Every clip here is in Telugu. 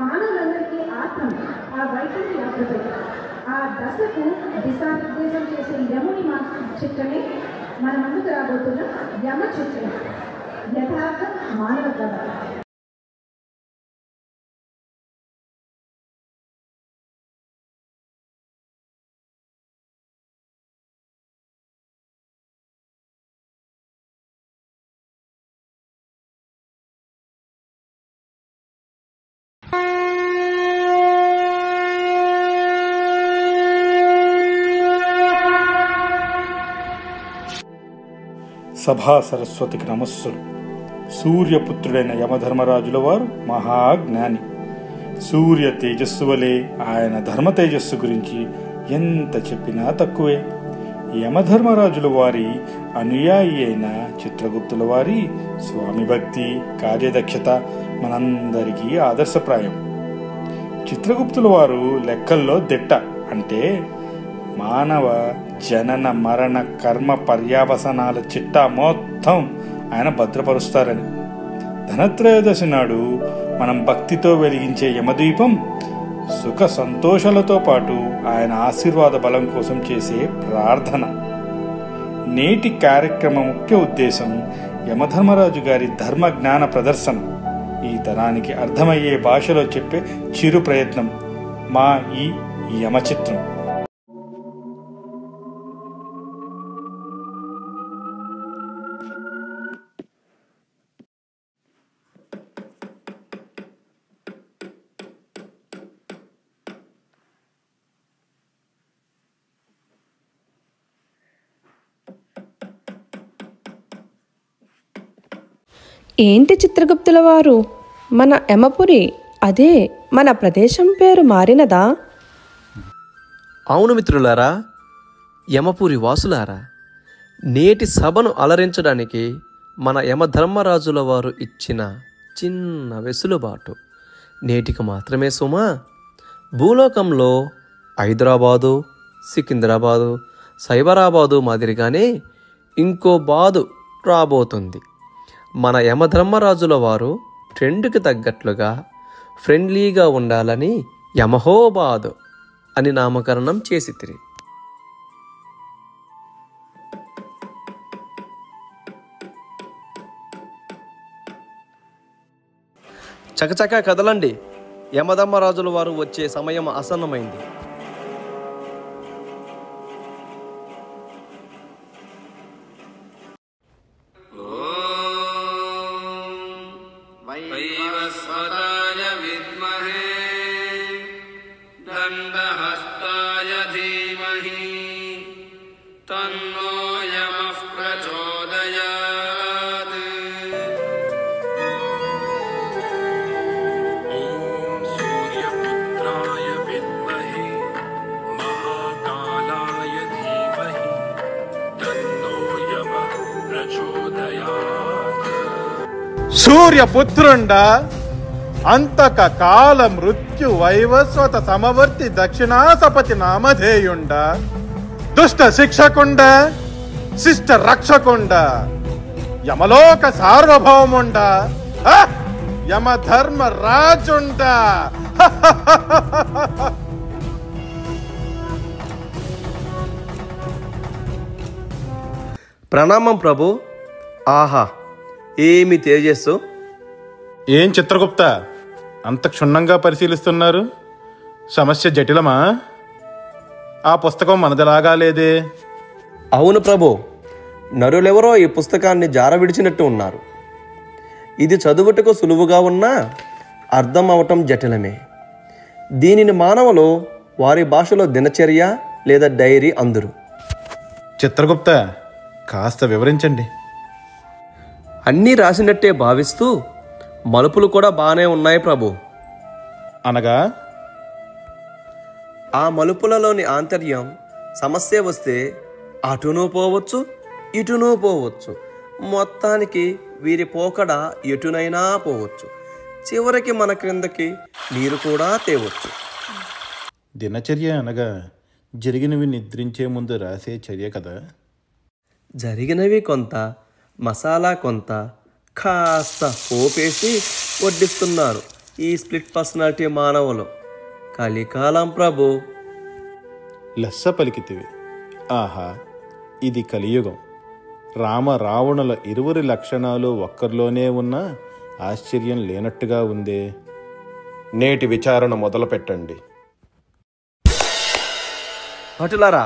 మానవులందరికీ ఆత్మ ఆ వైకుంఠ యాత్రపై ఆ దశకు దిశానిర్దేశం చేసే యముని చిత్రమే మన ముందుకు రాబోతున్న యమ చిత్రం, యథార్థ మానవ కథ. సభా సరస్వతికి నమస్సులు. సూర్యపుత్రుడైన యమధర్మరాజుల వారు మహాజ్ఞాని. సూర్య తేజస్సు వలె ఆయన ధర్మ తేజస్సు గురించి ఎంత చెప్పినా తక్కువే. యమధర్మరాజుల వారి అనుయాయి అయిన చిత్రగుప్తుల వారి స్వామి భక్తి, కార్యదక్షత మనందరికీ ఆదర్శప్రాయం. చిత్రగుప్తుల వారు లెక్కల్లో దిట్ట. అంటే మానవ జనన మరణ కర్మ పర్యావసనాల చిట్టా మొత్తం ఆయన భద్రపరుస్తారని. ధనత్రయోదశి నాడు మనం భక్తితో వెలిగించే యమదీపం సుఖ సంతోషాలతో పాటు ఆయన ఆశీర్వాద బలం కోసం చేసే ప్రార్థన. నేటి కార్యక్రమ ముఖ్య ఉద్దేశం యమధర్మరాజు గారి ధర్మ జ్ఞాన ప్రదర్శన. ఈ తరానికి అర్థమయ్యే భాషలో చెప్పే చిరు ప్రయత్నం మా ఈ యమచిత్రం. ఏంటి చిత్రగుప్తుల వారు, మన యమపురి, అదే మన ప్రదేశం పేరు మారినదా? అవును మిత్రులారా, యమపురి వాసులారా, నేటి సభను అలరించడానికి మన యమధర్మరాజుల వారు ఇచ్చిన చిన్న వెసులుబాటు నేటికి మాత్రమే సుమా. భూలోకంలో హైదరాబాదు, సికింద్రాబాదు, సైబరాబాదు మాదిరిగానే ఇంకో బాదు రాబోతుంది. మన యమధర్మరాజుల వారు ట్రెండ్కి తగ్గట్లుగా ఫ్రెండ్లీగా ఉండాలని యమహోబాదు అని నామకరణం చేసితిరి. చకచకా కదలండి, యమధర్మరాజుల వారు వచ్చే సమయం ఆసన్నమైంది. సూర్యపుత్రుండ, అంతక కాల మృత్యు వైవస్వత సమవర్తి దక్షిణాసపతి నామధేయుండ, దుష్ట శిక్షకుండ, శిష్ట రక్షకుండ, యమలోక సార్వభౌముండ, యమధర్మ రాజుండ. ప్రణామం ప్రభు. ఆహా, ఏమి తేజస్సు! ఏం చిత్రగుప్త, అంత క్షుణ్ణంగా పరిశీలిస్తున్నారు? సమస్య జటిలమా? ఆ పుస్తకం మనదిలాగా లేదే. అవును ప్రభు, నరులెవరో ఈ పుస్తకాన్ని జార విడిచినట్టు ఉన్నారు. ఇది చదువుటకు సులువుగా ఉన్నా అర్థం అవటం జటిలమే. దీనిని మానవులు వారి భాషలో దినచర్య లేదా డైరీ అందురు. చిత్రగుప్త, కాస్త వివరించండి. అన్నీ రాసినట్టే భావిస్తూ మలుపులు కూడా బాగానే ఉన్నాయి ప్రభు. అనగా ఆ మలుపులలోని ఆంతర్యం సమస్య వస్తే అటునూ పోవచ్చు, ఇటునూ పోవచ్చు. మొత్తానికి వీరి పోకడ ఎటునైనా పోవచ్చు. చివరికి మన క్రిందకి నీరు కూడా తేవచ్చు. దినచర్య అనగా జరిగినవి నిద్రించే ముందు రాసే చర్య కదా. జరిగినవి కొంత, మసాలా కొంత, కాస్త పోపేసి వడ్డిస్తున్నారు. ఈ స్ప్లిట్ పర్సనాలిటీ మానవులు కలికాలం ప్రభు. లెస్స పలికితివి. ఆహా, ఇది కలియుగం. రామ రావణుల ఇరువురి లక్షణాలు ఒక్కరిలోనే ఉన్నా ఆశ్చర్యం లేనట్టుగా ఉందే. నేటి విచారణ మొదలు పెట్టండి. భటులారా,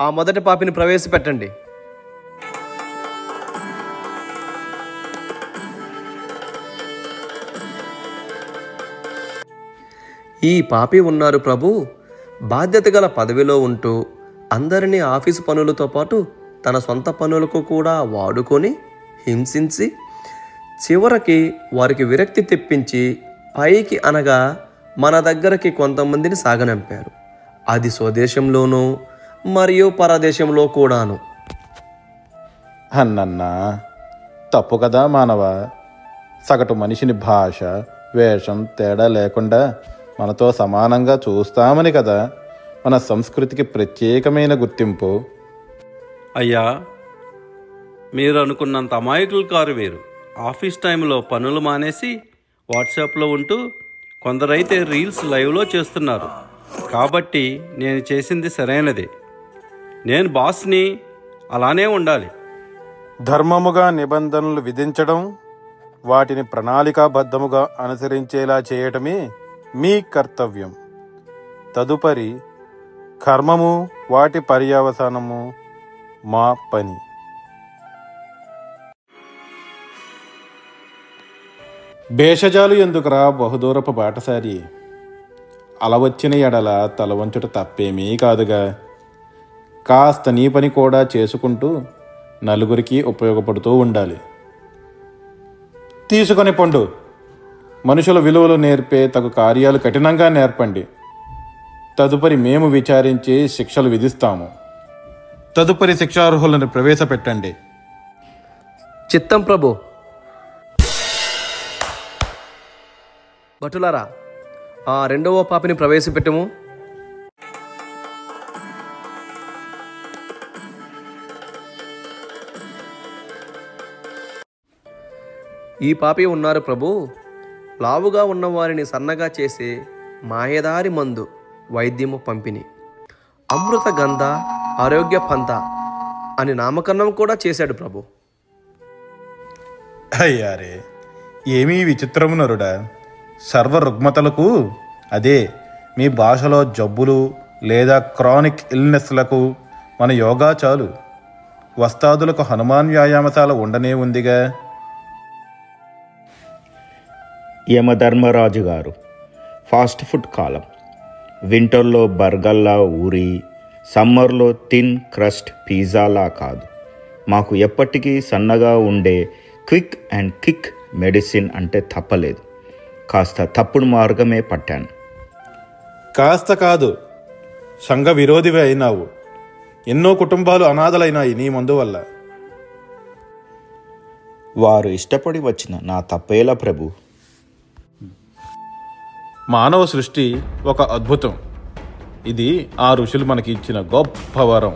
ఆ మొదటి పాపిని ప్రవేశపెట్టండి. ఈ పాపి ఉన్నారు ప్రభు. బాధ్యత గల పదవిలో ఉంటూ అందరినీ ఆఫీసు పనులతో పాటు తన సొంత పనులకు కూడా వాడుకొని హింసించి చివరికి వారికి విరక్తి తెప్పించి పైకి అనగా మన దగ్గరికి కొంతమందిని సాగనంపారు. అది స్వదేశంలోనూ మరియు పరదేశంలో కూడాను. అన్నన్నా, తప్పు కదా మానవ. సగటు మనిషిని భాష, వేషం తేడా లేకుండా మనతో సమానంగా చూస్తామని కదా మన సంస్కృతికి ప్రత్యేకమైన గుర్తింపు. అయ్యా, మీరు అనుకున్నంత అమాయకులు కారు వేరు. ఆఫీస్ టైంలో పనులు మానేసి వాట్సాప్లో ఉంటూ కొందరైతే రీల్స్ లైవ్లో చేస్తున్నారు. కాబట్టి నేను చేసింది సరైనదే. నేను బాస్ని, అలానే ఉండాలి. ధర్మముగా నిబంధనలు విధించడం, వాటిని ప్రణాళికాబద్ధముగా అనుసరించేలా చేయటమే మీ కర్తవ్యం. తదుపరి కర్మము, వాటి పర్యవసానము మా పని. భేషజాలు ఎందుకురా బహుదూరపు బాటసారి? అలవచ్చిన ఎడల తలవంచుట తప్పేమీ కాదుగా. కాస్త నీ పని కూడా చేసుకుంటూ నలుగురికి ఉపయోగపడుతూ ఉండాలి. తీసుకొని పండు. మనుషుల విలువలు నేర్పే తగు కార్యాలు కఠినంగా నేర్పండి. తదుపరి మేము విచారించి శిక్షలు విధిస్తాము. తదుపరి శిక్షార్హులను ప్రవేశపెట్టండి. చిత్తం ప్రభు. భటులారా, ఆ రెండవ పాపిని ప్రవేశపెట్టము. ఈ పాపి ఉన్నారు ప్రభు. లావుగా ఉన్నవారిని సన్నగా చేసే మాయదారి మందు, వైద్యము పంపిణీ, అమృత గంధ, ఆరోగ్య పంత అని నామకరణం కూడా చేశాడు ప్రభు. అయ్యారే, ఏమీ విచిత్రము నరుడా. సర్వ రుగ్మతలకు, అదే మీ భాషలో జబ్బులు లేదా క్రానిక్ ఇల్నెస్లకు మన యోగా చాలు. వస్తాదులకు హనుమాన్ వ్యాయామశాల ఉండనే ఉందిగా. యమధర్మరాజు గారు, ఫాస్ట్ ఫుడ్ కాలం. వింటర్లో బర్గర్లా ఊరి, సమ్మర్లో థిన్ క్రస్ట్ పిజ్జాలా కాదు. మాకు ఎప్పటికీ సన్నగా ఉండే క్విక్ అండ్ కిక్ మెడిసిన్ అంటే తప్పలేదు. కాస్త తప్పుడు మార్గమే పట్టాను. కాస్త కాదు, సంఘ విరోధివే అయినావు. ఎన్నో కుటుంబాలు అనాథలైనాయి నీ మందు వల్ల. వారు ఇష్టపడి వచ్చిన నా తప్పేలా ప్రభు. మానవ సృష్టి ఒక అద్భుతం. ఇది ఆ ఋషులు మనకి ఇచ్చిన గొప్ప వరం.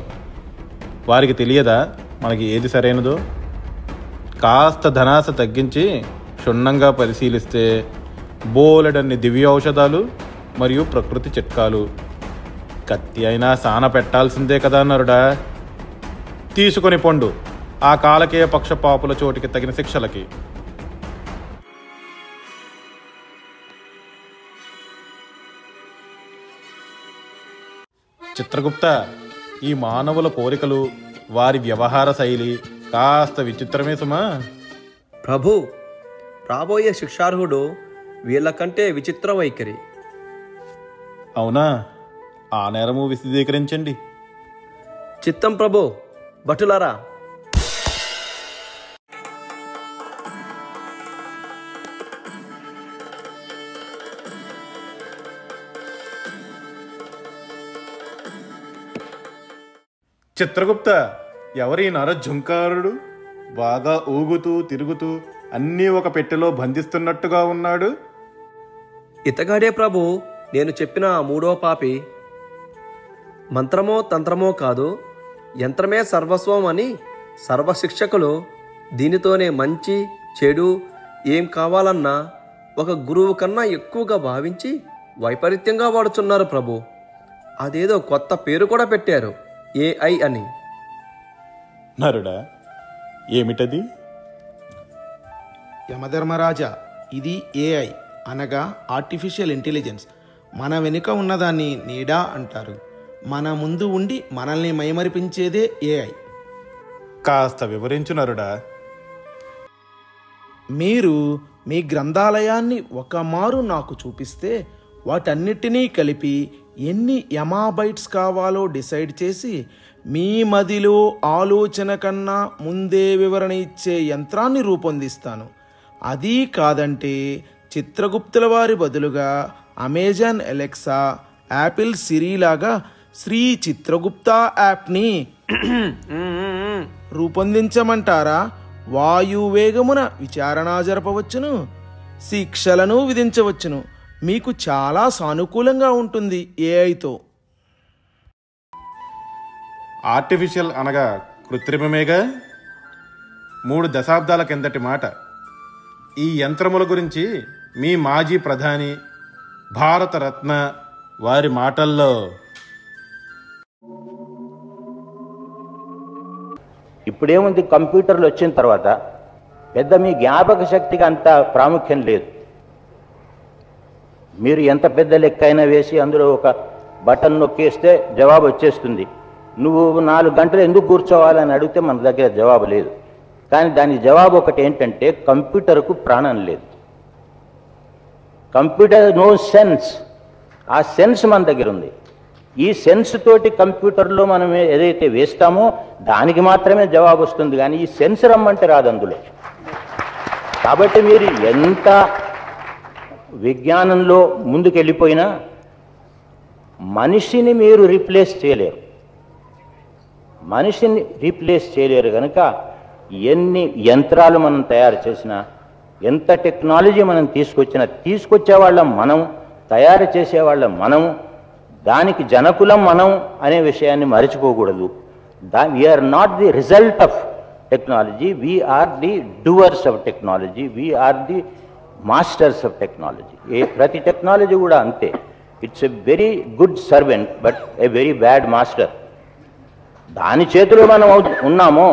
వారికి తెలియదా మనకి ఏది సరైనదో? కాస్త ధనాస తగ్గించి క్షుణ్ణంగా పరిశీలిస్తే బోలెడన్ని దివ్య ఔషధాలు మరియు ప్రకృతి చిట్కాలు. కత్తి అయినా సాన పెట్టాల్సిందే కదా నరుడా. తీసుకొని పండు ఆ కాలకేయ పక్షపాపుల చోటికి తగిన శిక్షలకి. చిత్రగుప్త, ఈ మానవుల కోరికలు, వారి వ్యవహార శైలి కాస్త విచిత్రమే సుమా. ప్రభు, రాబోయే శిక్షార్హుడు వీళ్ళకంటే విచిత్ర వైఖరి. అవునా? ఆ నేరము విశదీకరించండి. చిత్తం ప్రభు. భటులారా, చిత్రగుప్త, ఎవరి నరజుంకారుడు? బాగా ఊగుతూ తిరుగుతూ అన్నీ ఒక పెట్టెలో బంధిస్తున్నట్టుగా ఉన్నాడు. ఇతగాడే ప్రభు నేను చెప్పిన మూడో పాపి. మంత్రమో తంత్రమో కాదు, యంత్రమే సర్వస్వం అని సర్వశిక్షకులు దీనితోనే మంచి చెడు ఏం కావాలన్నా ఒక గురువు కన్నా ఎక్కువగా భావించి వైపరీత్యంగా వాడుతున్నారు ప్రభు. అదేదో కొత్త పేరు కూడా పెట్టారు, AI అని. నరుడా, ఏమిటది? యమధర్మరాజా, ఇది AI అనగా ఆర్టిఫిషియల్ ఇంటెలిజెన్స్. మన వెనుక ఉన్నదాన్ని నీడా అంటారు. మన ముందు ఉండి మనల్ని మైమరిపించేదే AI. కాస్త వివరించు నరుడా. మీరు మీ గ్రంథాలయాన్ని ఒకమారు నాకు చూపిస్తే వాటన్నిటినీ కలిపి ఎన్ని యమాబైట్స్ కావాలో డిసైడ్ చేసి మీ మదిలో ఆలోచన కన్నా ముందే వివరణ ఇచ్చే యంత్రాన్ని రూపొందిస్తాను. అది కాదంటే చిత్రగుప్తుల వారి బదులుగా అమెజాన్ ఎలెక్సా, యాపిల్ సిరి లాగా శ్రీ చిత్రగుప్త యాప్ని రూపొందించమంటారా? వాయువేగమున విచారణ జరపవచ్చును, శిక్షలను విధించవచ్చును. మీకు చాలా సానుకూలంగా ఉంటుంది AIతో. ఆర్టిఫిషియల్ అనగా కృత్రిమమేగా. 3 దశాబ్దాల కిందటి మాట. ఈ యంత్రముల గురించి మీ మాజీ ప్రధాని, భారతరత్న వారి మాటల్లో ఇప్పుడేముంది, కంప్యూటర్లు వచ్చిన తర్వాత పెద్ద మీ జ్ఞాపక శక్తికి అంత ప్రాముఖ్యం లేదు. మీరు ఎంత పెద్ద లెక్క అయినా వేసి అందులో ఒక బటన్ నొక్కేస్తే జవాబు వచ్చేస్తుంది. నువ్వు 4 గంటలు ఎందుకు కూర్చోవాలని అడిగితే మన దగ్గర జవాబు లేదు. కానీ దాని జవాబు ఒకటి ఏంటంటే, కంప్యూటర్కు ప్రాణం లేదు. Computer no sense. ఆ సెన్స్ మన దగ్గర ఉంది. ఈ సెన్స్ తోటి కంప్యూటర్లో మనం ఏదైతే వేస్తామో దానికి మాత్రమే జవాబు వస్తుంది, కానీ ఈ సెన్స్ రమ్మంటే రాదు అందులో. కాబట్టి మీరు ఎంత విజ్ఞానంలో ముందుకు వెళ్ళిపోయినా మనిషిని మీరు రీప్లేస్ చేయలేరు. మనిషిని రీప్లేస్ చేయలేరు కనుక ఎన్ని యంత్రాలు మనం తయారు చేసినా, ఎంత టెక్నాలజీ మనం తీసుకొచ్చేవాళ్ళం మనం, తయారు చేసేవాళ్ళం మనం, దానికి జనకులం మనం అనే విషయాన్ని మరచిపోకూడదు. We are not the result of technology, we are the doers of technology, we are the masters of technology. ప్రతి టెక్నాలజీ కూడా అంతే. It's a very good servant but a very bad master. దాని చేతిలో మనం ఉన్నామో,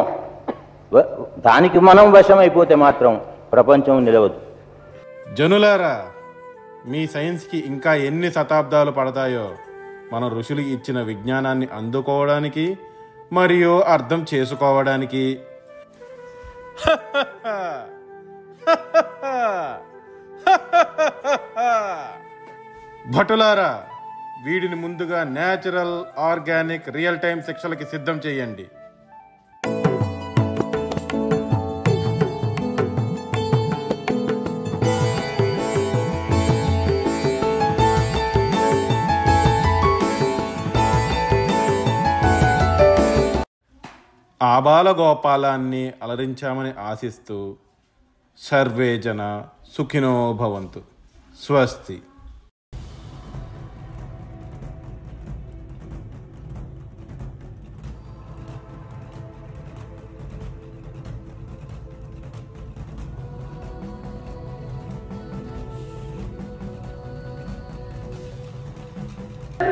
దానికి మనం వశమైపోతే మాత్రం ప్రపంచం నిలవదు. జనులారా, మీ సైన్స్కి ఇంకా ఎన్ని శతాబ్దాలు పడతాయో మన ఋషులు ఇచ్చిన విజ్ఞానాన్ని అందుకోవడానికి మరియు అర్థం చేసుకోవడానికి. భటులారా, వీడిని ముందుగా న్యాచురల్, ఆర్గానిక్, రియల్ టైం శిక్షలకి సిద్ధం చేయండి. ఆబాలగోపాలాన్ని అలరించామని ఆశిస్తూ సర్వే జన సుఖినో భవంతు. స్వస్తి.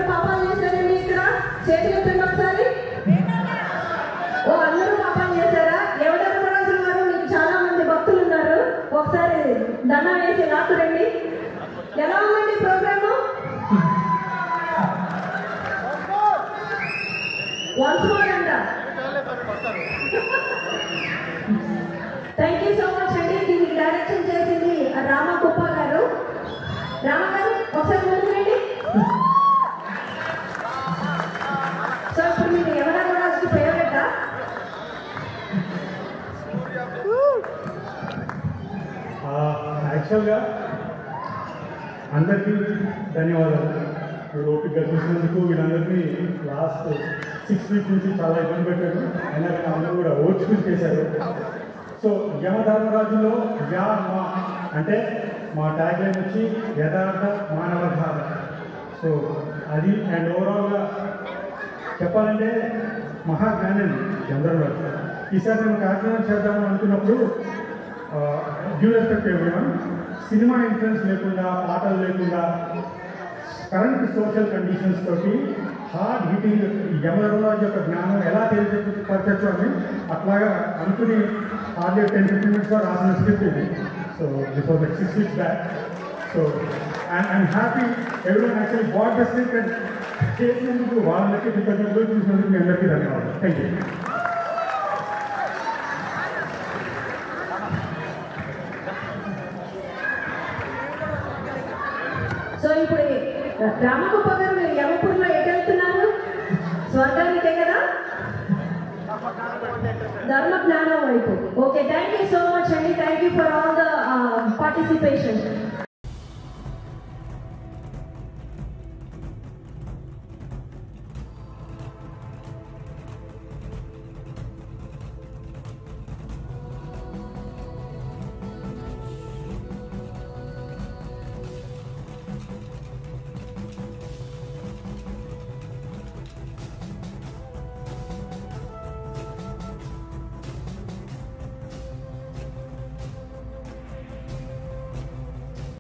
పాపాలు చేశారండి ఇక్కడ? చేతులు ఎత్తండి ఒకసారి. ఓ, అందరూ పాపాలు చేశారా? ఎవరెవరు రాజులు వారు? మీకు చాలా మంది భక్తులు ఉన్నారు. ఒకసారి దండం వేసి లాక్కురండి. ఎలా ఉందండి ప్రోగ్రాము? వన్స్ మోర్ అంట. థ్యాంక్ యూ సో మచ్ అండి. దీనికి డైరెక్షన్ చేసింది రామకుప్ప గారు. రామ గారు ఒకసారి ముందుకు రండి. సో ఇప్పుడు మీరు ఎవరైనా రాజుకి ఫేవరెటా? యాక్చువల్గా అందరికీ ధన్యవాదాలు. మీరు ఓపికగా చూసినందుకు. వీళ్ళందరినీ లాస్ట్ 6 వీక్స్ నుంచి చాలా ఇబ్బంది పెట్టారు, అయినా కానీ అందరూ కూడా ఓర్చుకుని చేశారు. సో యమధర్మరాజులో యా మా అంటే మా ట్యాగ్ లైన్ వచ్చి యథార్థ మానవధార. సో అది అండ్ ఓవరాల్గా చెప్పాలంటే మహాజ్ఞాని యమధర్మరాజు. ఈసారి నేను కాకినాడ చేద్దామని అనుకున్నప్పుడు due respect everyone, cinema influence లేకుండా, పాటలు లేకుండా, కరెంట్ సోషల్ కండిషన్స్ తోటి హార్డ్ హిట్టింగ్ యమధర్మరాజు యొక్క జ్ఞానం ఎలా తెలియపరచచ్చు అని అట్లాగా అనుకుని హార్డ్లీ 10-15 minutes రాసిన స్క్రిప్ట్ ఇది. So this was like 6 weeks back. So I'm happy ఎవరి actually bought the script and చేసినందుకు వాళ్ళకి కృతజ్ఞతలు, చూసినందుకు మీ అందరికీ ధన్యవాదాలు. Thank you. సో ఇప్పుడు రామగోప గారు మీరు యమపూర్లో ఎటు వెళ్తున్నారు? స్వర్గానికే కదా, ధర్మ జ్ఞానం వైపు. Okay, thank you so much అండి. Thank you for all the participation.